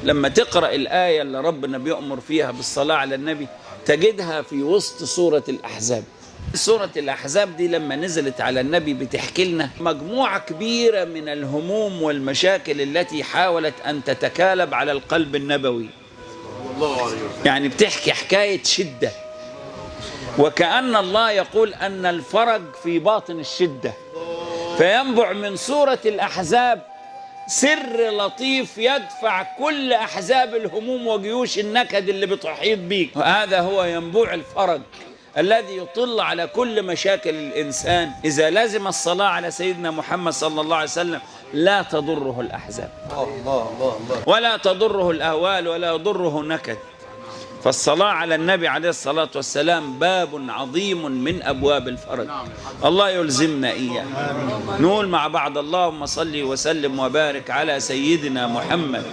لما تقرأ الآية اللي ربنا بيأمر فيها بالصلاة على النبي تجدها في وسط سورة الأحزاب. سورة الأحزاب دي لما نزلت على النبي بتحكي لنا مجموعة كبيرة من الهموم والمشاكل التي حاولت أن تتكالب على القلب النبوي. يعني بتحكي حكاية شدة، وكأن الله يقول أن الفرج في باطن الشدة، فينبع من سورة الأحزاب سر لطيف يدفع كل أحزاب الهموم وجيوش النكد اللي بتحيط بيك. وهذا هو ينبوع الفرج الذي يطل على كل مشاكل الإنسان. إذا لازم الصلاة على سيدنا محمد صلى الله عليه وسلم لا تضره الأحزاب ولا تضره الأهوال ولا يضره نكد. فالصلاة على النبي عليه الصلاة والسلام باب عظيم من أبواب الفرج. الله يلزمنا إياه. نقول مع بعض: اللهم صل وسلم وبارك على سيدنا محمد.